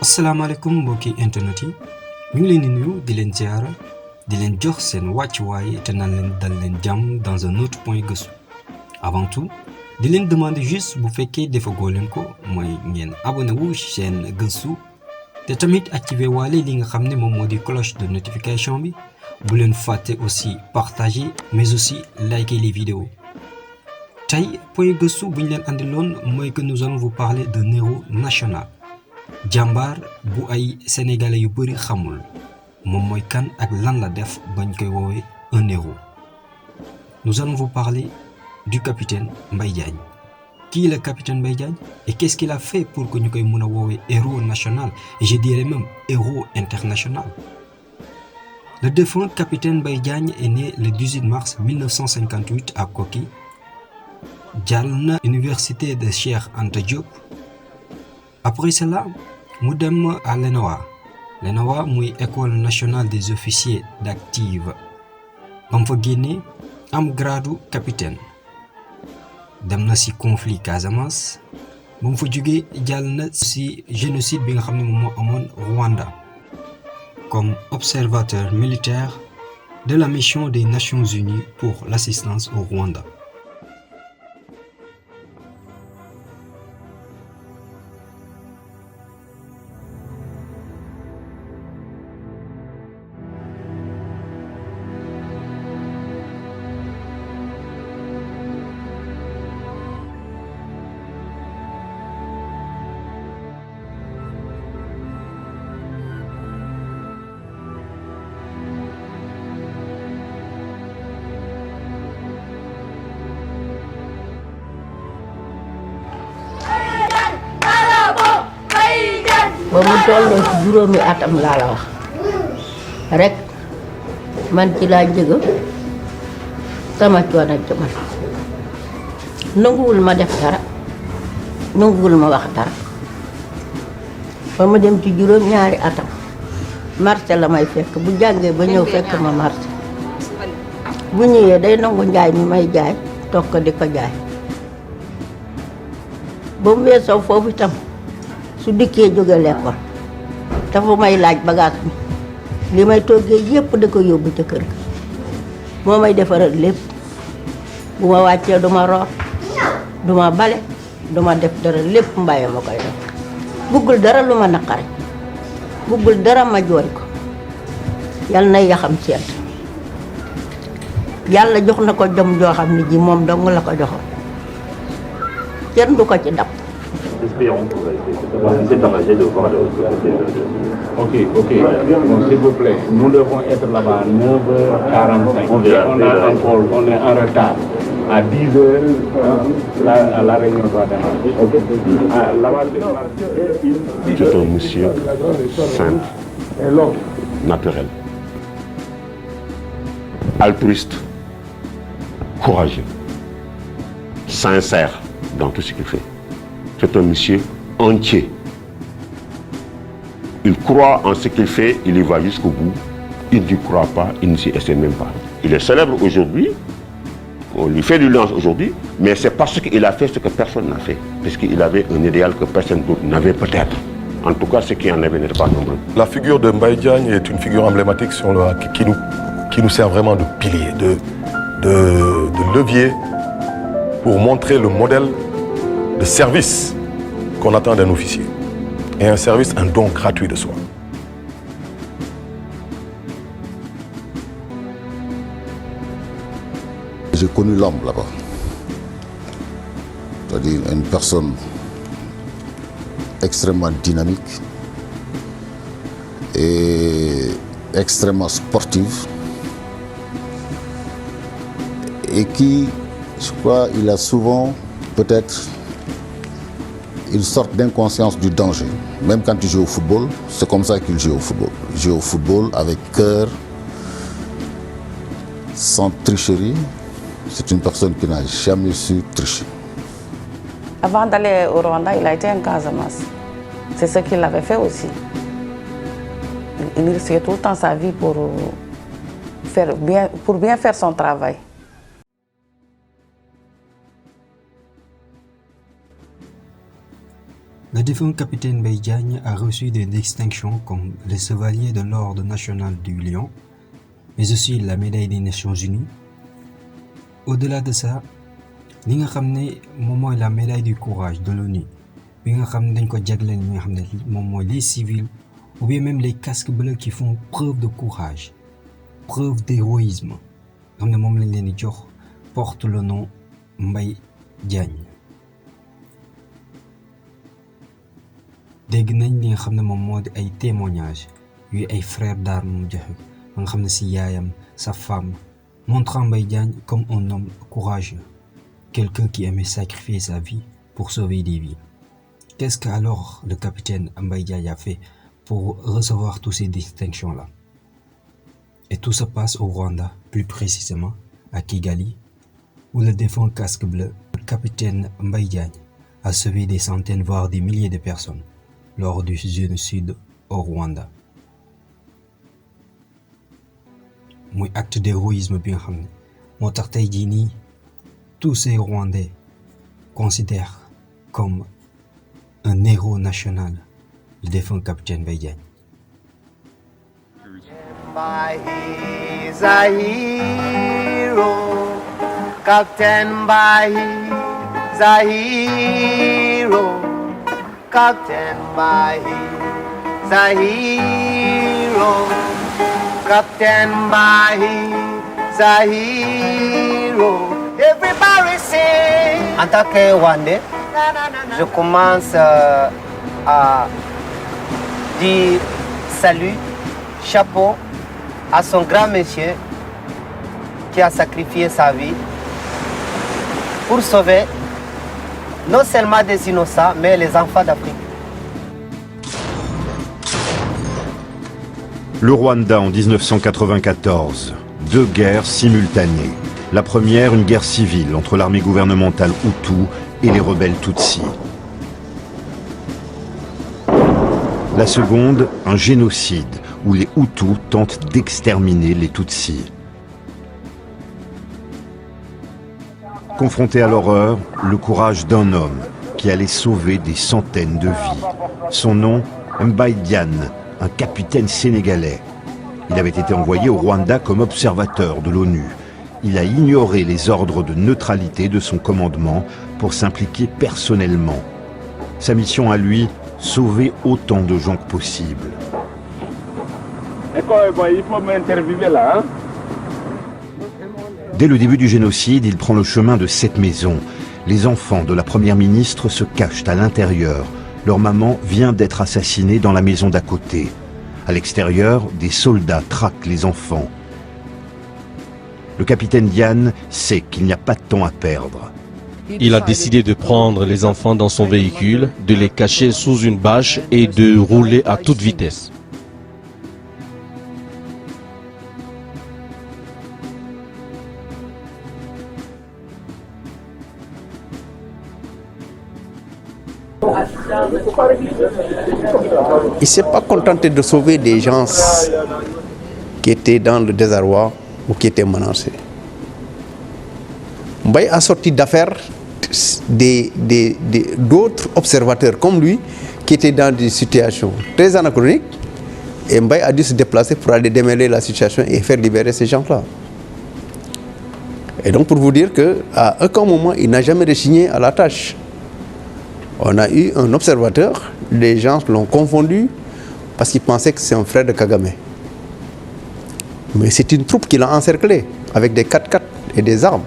asalaamaaleykum mbokki internet yi ñu ngi leen di nuyu di leen ziara di leen jox seen wàccuwaay te naan leen dal leen jàmm dans un autre point gëstu avant tout di leen demander juste bu fekkee defagoo leen ko mooy ngeen abonné wu seen gëstu te tamit activé waale li nga xam ne moom moo di cloche de notification bi bu leen fàtte aussi partager mais aussi liker les vidéos tey point gëstu bu ñu leen andiloon mooy que nous allons vous parler d'un héros national. jàmbaar bu ay sénégalais yu bëri xamul moom mooy kan ak lan la def bañ koy woowee un héros. Nous allons vous parler du capitaine Mbaye Diagne. Qui est le capitaine Mbaye Diagne et qu'est-ce qu'il a fait pour que ñu koy mën a woowee héros national et je dirais même héros international. Le défunt capitaine Mbaye Diagne est né le 18 mars 1958 à Koki. jàll na université de Cheikh Anta Diop. Après cela mu dem à l'ENOA muy école nationale des officiers d'active ba mu fa génnee am gradu capitaine dem na ci conflit Casamance ba mu fa jógee jàll na ci génocide bi nga xam ne moom moo amoon Rwanda comme observateur militaire de la mission des Nations Unies pour l'assistance au Rwanda. ba mu tolloo ci juróomi atam laa la wax rek man ci laa jëga sama coono ci man nanguwul ma def dara nanguwul ma wax dara ba ma dem ci juróom ñaari atam marché la may fekk bu jàngee ba ñëw fekk ma marché bu ñëwee day nangu njaay mi may jaay toog ko di ko jaay ba mu weesoo foofu itam su dikkee jóge lekkool dafa may laaj bagage bi li may toggee yépp da ko yóbbu ca kër ga moo may defaral lépp bu ma wàccee duma root duma bale duma def dara lépp mbaye ma koy def buggul dara lu ma naqari buggul dara ma jooy ko yal na yaxam seet yàlla jox na ko jom joo xam ne ji moom dong la ko joxoon kenn du ko ci dab. Espérons que c'est engagé de voir le Ok. Bon, s'il vous plaît, nous devons être là-bas à 9h45. On est en retard. À 10h, la réunion doit démarrer. Ok. C'est un monsieur simple, naturel, altruiste, courageux, sincère dans tout ce qu'il fait. C'est un monsieur entier. Il croit en ce qu'il fait, il y va jusqu'au bout. Il n'y croit pas, il ne s'y essaie même pas. Il est célèbre aujourd'hui, on lui fait du lance aujourd'hui, mais c'est parce qu'il a fait ce que personne n'a fait. Parce qu'il avait un idéal que personne d'autre n'avait peut-être. En tout cas, ceux qui en avaient n'étaient pas nombreux. La figure de Mbaye Diagne est une figure emblématique qui nous sert vraiment de pilier, de levier pour montrer le modèle de service qu'on attend d'un officier. Et un service, un don gratuit de soi. J'ai connu l'homme là-bas. C'est-à-dire une personne extrêmement dynamique et extrêmement sportive et qui, je crois, il a souvent peut-être une sorte d'inconscience du danger. Même quand il joue au football, c'est comme ça qu'il joue au football. Il joue au football avec cœur, sans tricherie. C'est une personne qui n'a jamais su tricher. Avant d'aller au Rwanda, il a été en Casamance. C'est ce qu'il avait fait aussi. Il risquait tout le temps sa vie pour bien faire son travail. Le défunt capitaine Mbaye Diagne a reçu des distinctions comme le Chevalier de l'Ordre national du Lion, mais aussi la médaille des Nations Unies. Au-delà de ça, li nga xam ne moom mooy la médaille du courage de l'ONU bi nga xam ne dañ ko jagleel ñi nga xam ne moom mooy les civils ou bien même les casques bleus qui font preuve de courage, preuve d'héroïsme nga xam ne moom lañ leen di jox porte le nom Mbaye Diagne. dégg nañ li nga xam ne moom moo di ay témoignages yu ay frères d'armes joxe nga xam ne si yaayam sa femme montrant Mbaye Diagne comme un homme courageux, quelqu'un qui aimait sacrifier sa vie pour sauver des vies. Qu'est-ce qu'alors le capitaine Mbaye Diagne a fait pour recevoir toutes ces distinctions-là? Et tout se passe au Rwanda, plus précisément à Kigali, où le défunt casque bleu, le capitaine Mbaye Diagne, a sauvé des centaines voire des milliers de personnes lors du génocide au Rwanda. Muy acte d'héroïsme bi nga xam ne moo tax tey jii nii tous ces Rwandais considèrent comme un héros national le défunt capitaine Mbaye Diagne. He's a hero, Captain Mbaye is a hero, Captain Mbaye is a hero. Captain Mbaye is a hero. Everybody sing. En tant que Rwandais, je commence à dire salut, chapeau à son grand monsieur qui a sacrifié sa vie pour sauver non seulement des innocents, mais les enfants d'Afrique. Le Rwanda en 1994, deux guerres simultanées. La première, une guerre civile entre l'armée gouvernementale Hutu et les rebelles Tutsis. La seconde, un génocide où les Hutus tentent d'exterminer les Tutsis. Confronté à l'horreur, le courage d'un homme qui allait sauver des centaines de vies. Son nom, Mbaye Diagne, un capitaine sénégalais. Il avait été envoyé au Rwanda comme observateur de l'ONU. Il a ignoré les ordres de neutralité de son commandement pour s'impliquer personnellement. Sa mission à lui, sauver autant de gens que possible. Il faut m'interviewer là, hein? Dès le début du génocide, il prend le chemin de cette maison. Les enfants de la première ministre se cachent à l'intérieur. Leur maman vient d'être assassinée dans la maison d'à côté. À l'extérieur, des soldats traquent les enfants. Le capitaine Diagne sait qu'il n'y a pas de temps à perdre. Il a décidé de prendre les enfants dans son véhicule, de les cacher sous une bâche et de rouler à toute vitesse. Il ne s'est pas contenté de sauver des gens qui étaient dans le désarroi ou qui étaient menacés. Mbaye a sorti d'affaire d'autres observateurs comme lui qui étaient dans des situations très anachroniques, et Mbaye a dû se déplacer pour aller démêler la situation et faire libérer ces gens-là. Et donc pour vous dire qu'à aucun moment il n'a jamais rechigné à la tâche. On a eu un observateur, les gens l'ont confondu parce qu'ils pensaient que c'est un frère de Kagame. Mais c'est une troupe qui l'a encerclé avec des 4x4 et des armes.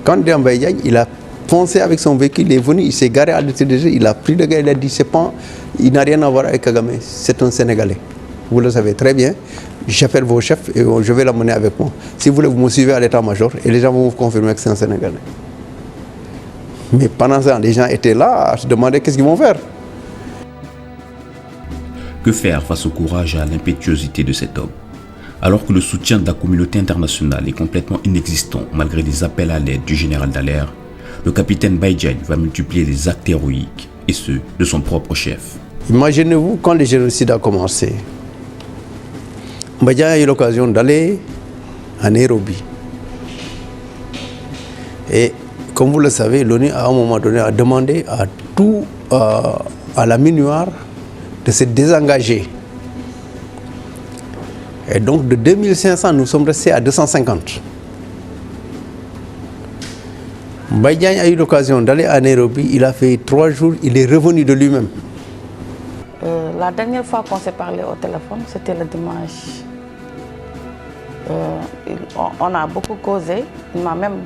Quand Mbaye Diagne, il a foncé avec son véhicule, il est venu, il s'est garé à l'entrée des jeux, il a pris le gars, il a dit c'est pas, il n'a rien à voir avec Kagame, c'est un Sénégalais. Vous le savez très bien, j'appelle vos chefs et je vais l'amener avec moi. Si vous voulez, vous me suivez à l'état-major et les gens vont vous confirmer que c'est un Sénégalais. Mais pendant ça, les gens étaient là à se demander qu'est-ce qu'ils vont faire. Que faire face au courage et à l'impétuosité de cet homme? Alors que le soutien de la communauté internationale est complètement inexistant malgré les appels à l'aide du général Dallaire, le capitaine Mbaye Diagne va multiplier les actes héroïques, et ceux de son propre chef. Imaginez-vous quand le génocide a commencé. Mbaye Diagne a eu l'occasion d'aller à Nairobi. Et comme vous le savez, l'ONU à un moment donné a demandé à tous à la Minoire de se désengager. Et donc de 2500, nous sommes restés à 250. Mbaye Diagne a eu l'occasion d'aller à Nairobi, il a fait 3 jours, il est revenu de lui-même. La dernière fois qu'on s'est parlé au téléphone, c'était le dimanche. On a beaucoup causé, il m'a même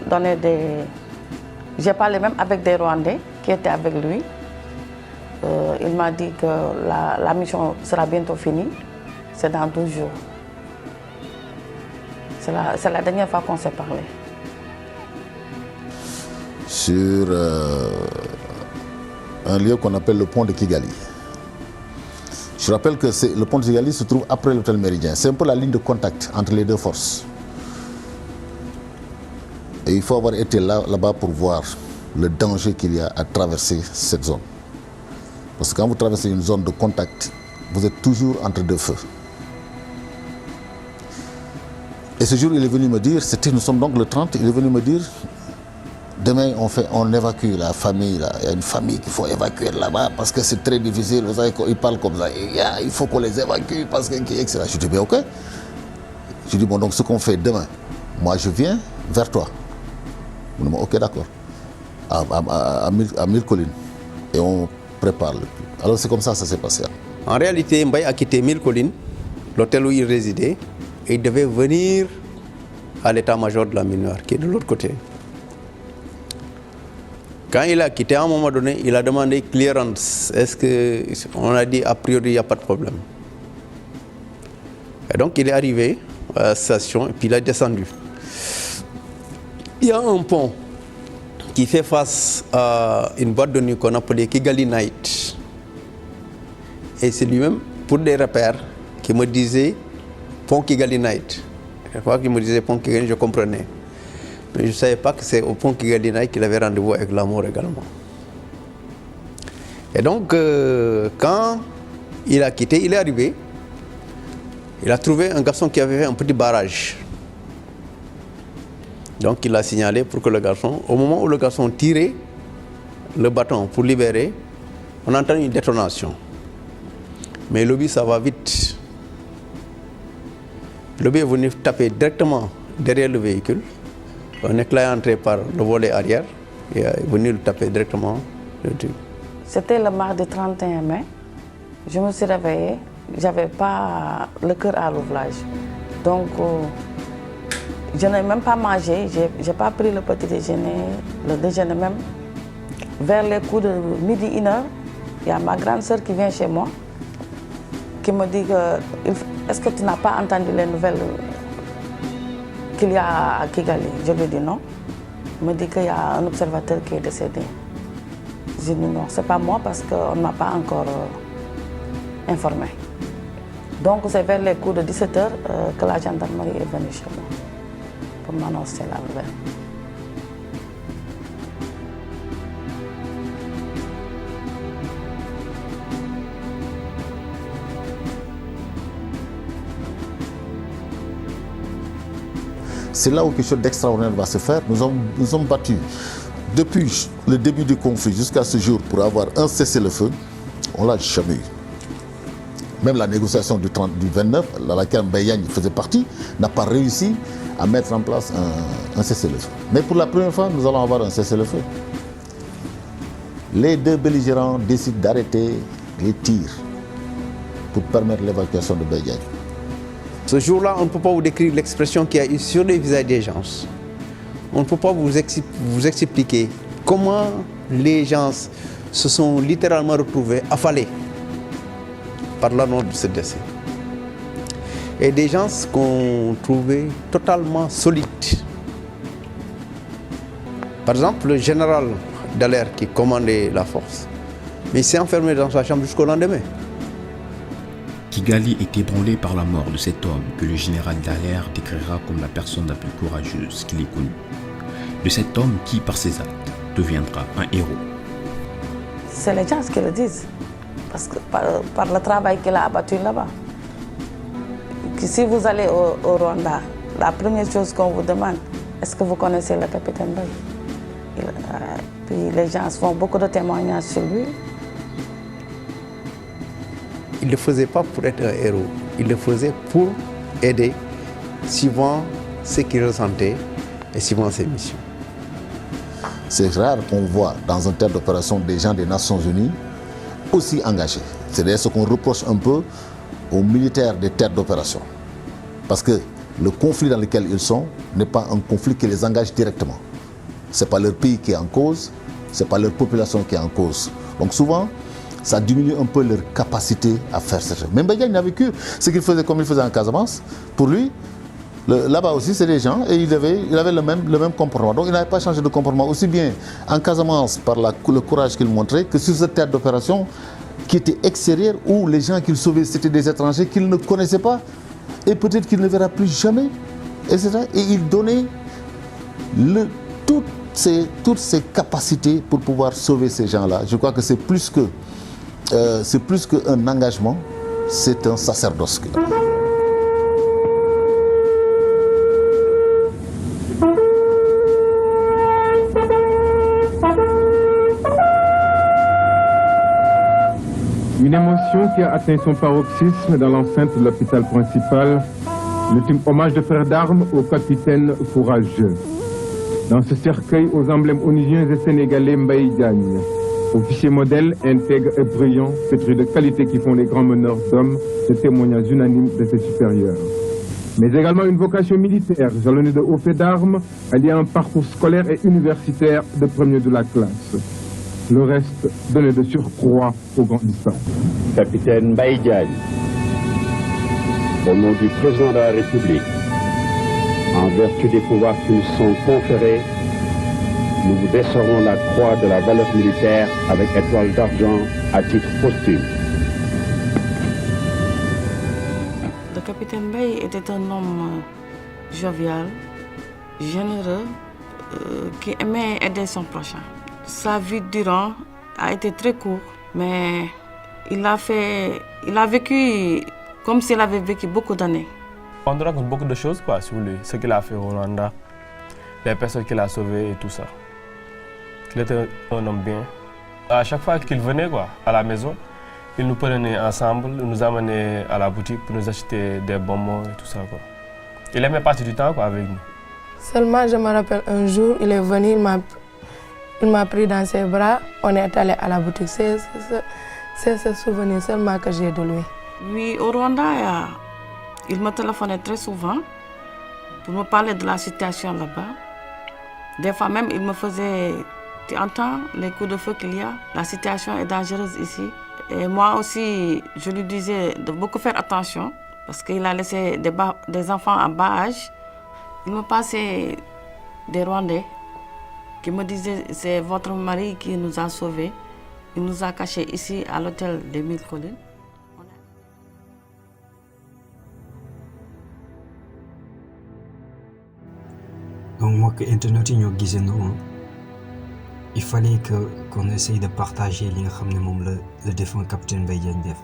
donné des... J'ai parlé même avec des Rwandais qui étaient avec lui. Il m'a dit que la mission sera bientôt finie, c'est dans 12 jours. C'est la dernière fois qu'on s'est parlé. Sur un lieu qu'on appelle le pont de Kigali. Je rappelle que le pont de Kigali se trouve après l'hôtel Méridien. C'est un peu la ligne de contact entre les deux forces. Et il faut avoir été là-bas pour voir le danger qu'il y a à traverser cette zone. Parce que quand vous traversez une zone de contact, vous êtes toujours entre deux feux. Et ce jour, il est venu me dire, nous sommes donc le 30, il est venu me dire, demain on évacue la famille, là. Il y a une famille qu'il faut évacuer là-bas parce que c'est très difficile, vous savez, ils parlent comme ça, il faut qu'on les évacue parce que, etc. Je dis, bien ok. Je dis, bon, donc ce qu'on fait demain, moi je viens vers toi. On dit, ok, d'accord. À 1000 collines. Et on prépare le truc. Alors c'est comme ça s'est passé. En réalité, Mbaye a quitté 1000 collines, l'hôtel où il résidait, et il devait venir à l'état-major de la Minoire, qui est de l'autre côté. Quand il a quitté, à un moment donné, il a demandé clearance. On a dit a priori, il n'y a pas de problème. Et donc il est arrivé à la station et puis il a descendu. Il y a un pont qui fait face à une boîte de nuit qu'on appelait Kigali Night. Et c'est lui-même, pour des repères, qui me disait pont Kigali Night. Chaque fois qu'il me disait pont Kigali, je comprenais. Mais je ne savais pas que c'est au pont Kigali Night qu'il avait rendez-vous avec la mort également. Et donc, quand il a quitté, il est arrivé. Il a trouvé un garçon qui avait fait un petit barrage. Donc il l'a signalé pour que le garçon, au moment où le garçon tirait le bâton pour libérer, on entend une détonation. Mais l'obus, ça va vite. L'obus est venu taper directement derrière le véhicule. Un éclat est entré par le volet arrière et est venu le taper directement le tube. C'était le mardi 31 mai. Je me suis réveillée. Je n'avais pas le cœur à l'ouvrage. Donc, je n'ai même pas mangé. Je n'ai pas pris le petit déjeuner, le déjeuner même. Vers les coups de midi, 1h, il y a ma grande sœur qui vient chez moi, qui me dit que est-ce que tu n'as pas entendu les nouvelles qu'il y a à Kigali? Je lui dis non. Il me dit qu'il y a un observateur qui est décédé. Je dis non, ce n'est pas moi parce qu'on ne m'a pas encore informé. Donc c'est vers les coups de 17h que la gendarmerie est venue chez moi pour m'annoncer la nouvelle. C'est là où quelque chose d'extraordinaire va se faire. Nous sommes battus depuis le début du conflit jusqu'à ce jour pour avoir un cessez-le-feu. On ne l'a jamais eu. Même la négociation du 29, dans laquelle Mbaye Diagne faisait partie, n'a pas réussi à mettre en place un cessez-le-feu. Mais pour la première fois, nous allons avoir un cessez-le-feu. Les deux belligérants décident d'arrêter les tirs pour permettre l'évacuation de Mbaye Diagne. Ce jour-là, on ne peut pas vous décrire l'expression qu'il y a eu sur les visages des gens. On ne peut pas vous expliquer comment les gens se sont littéralement retrouvés affalés par l'annonce de ce décès. Et des gens qu'on trouvait totalement solides. Par exemple, le général Dallaire qui commandait la force, mais il s'est enfermé dans sa chambre jusqu'au lendemain. Kigali est ébranlé par la mort de cet homme que le général Dallaire décrira comme la personne la plus courageuse qu'il ait connue. De cet homme qui, par ses actes, deviendra un héros. C'est les gens qui le disent, parce que par le travail qu'il a abattu là-bas. Si vous allez au Rwanda, la première chose qu'on vous demande, est-ce que vous connaissez le capitaine Mbaye? Puis les gens font beaucoup de témoignages sur lui. il ne le faisait pas pour être un héros, il le faisait pour aider, suivant ce qu'il ressentait et suivant ses missions. C'est rare qu'on voit dans un théâtre d'opération des gens des Nations Unies aussi engagés. C'est d'ailleurs ce qu'on reproche un peu aux militaires des théâtres d'opération. Parce que le conflit dans lequel ils sont n'est pas un conflit qui les engage directement. Ce n'est pas leur pays qui est en cause, ce n'est pas leur population qui est en cause. Donc souvent, ça diminue un peu leur capacité à faire cette chose. Même Badiane a vécu ce qu'il faisait comme il faisait en Casamance. Pour lui, là-bas aussi, c'est des gens et il avait le même comportement. Donc il n'avait pas changé de comportement aussi bien en Casamance par le courage qu'il montrait que sur ce théâtre d'opération qui était extérieur où les gens qu'il sauvait, c'était des étrangers qu'il ne connaissait pas et peut-être qu'il ne verra plus jamais, etc. Et il donnait toutes ses capacités pour pouvoir sauver ces gens-là. Je crois que c'est plus qu'un engagement, c'est un sacerdoce. Une émotion qui a atteint son paroxysme dans l'enceinte de l'hôpital principal, l'ultime hommage de frères d'armes au capitaine courageux. Dans ce cercueil aux emblèmes onusiens et sénégalais Mbaye Diagne, officier modèle, intègre et brillant, pétri de qualités qui font les grands meneurs d'hommes, ce témoignage unanime de ses supérieurs. Mais également une vocation militaire, jalonnée de hauts faits d'armes, alliée à un parcours scolaire et universitaire de premier de la classe. Le reste donné de surcroît au grand disciple. Capitaine Mbaye Diagne, au nom du président de la République, en vertu des pouvoirs qui nous sont conférés, nous vous décerrons la croix de la valeur militaire avec étoile d'argent à titre posthume. Le capitaine Mbaye était un homme jovial, généreux, qui aimait aider son prochain. Sa vie durant a été très courte, mais il a vécu comme s'il avait vécu beaucoup d'années. On raconte beaucoup de choses sur lui, ce qu'il a fait au Rwanda, les personnes qu'il a sauvées et tout ça. Il était un homme bien. À chaque fois qu'il venait à la maison, il nous prenait ensemble, il nous amenait à la boutique pour nous acheter des bonbons et tout ça. Il aimait passer du temps avec nous. Seulement, je me rappelle un jour, il est venu, il m'a pris dans ses bras, on est allé à la boutique. C'est ce souvenir seulement que j'ai de lui. Oui, au Rwanda, il me téléphonait très souvent pour me parler de la situation là-bas. Des fois même, il me faisait, tu entends les coups de feu qu'il y a, la situation est dangereuse ici. Et moi aussi, je lui disais de beaucoup faire attention parce qu'il a laissé des enfants à bas âge. Il me passait des Rwandais qui me disaient c'est votre mari qui nous a sauvés. Il nous a cachés ici à l'hôtel des 1000 collines. Donc moi que internet il fallait qu'on essaye de partager le défunt capitaine Mbaye Diagne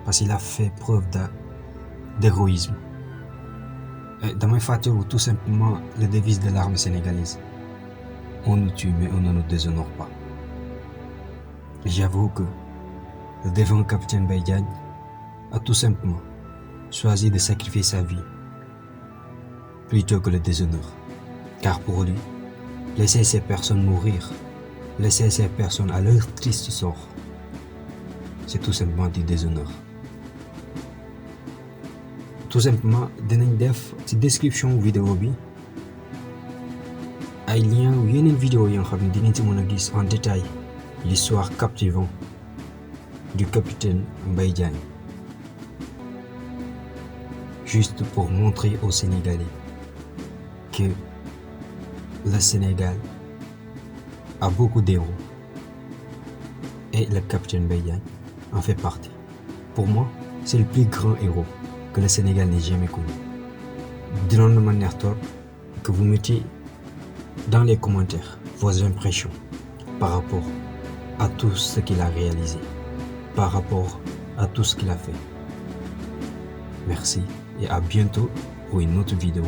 parce qu'il a fait preuve d'héroïsme. Dans mes fatures, tout simplement le devise de l'armée sénégalaise. On nous tue mais on ne nous déshonore pas. J'avoue que le défunt capitaine Mbaye Diagne a tout simplement choisi de sacrifier sa vie plutôt que le déshonneur. Car pour lui, laisser ces personnes mourir, laisser ces personnes à leur triste sort, c'est tout simplement du déshonneur. Tout simplement, dinañ def ci description vidéo bi ay lien ou yeneen vidéo yi nga xam ne di ngeen ci mën a gis en détail l'histoire captivante du capitaine Mbaye Diagne. Juste pour montrer aux Sénégalais que le Sénégal a beaucoup d'héros et le capitaine Mbaye Diagne en fait partie. Pour moi, c'est le plus grand héros que le Sénégal n'ait jamais connu. Disons de manière que vous mettiez dans les commentaires vos impressions par rapport à tout ce qu'il a réalisé, par rapport à tout ce qu'il a fait. Merci et à bientôt pour une autre vidéo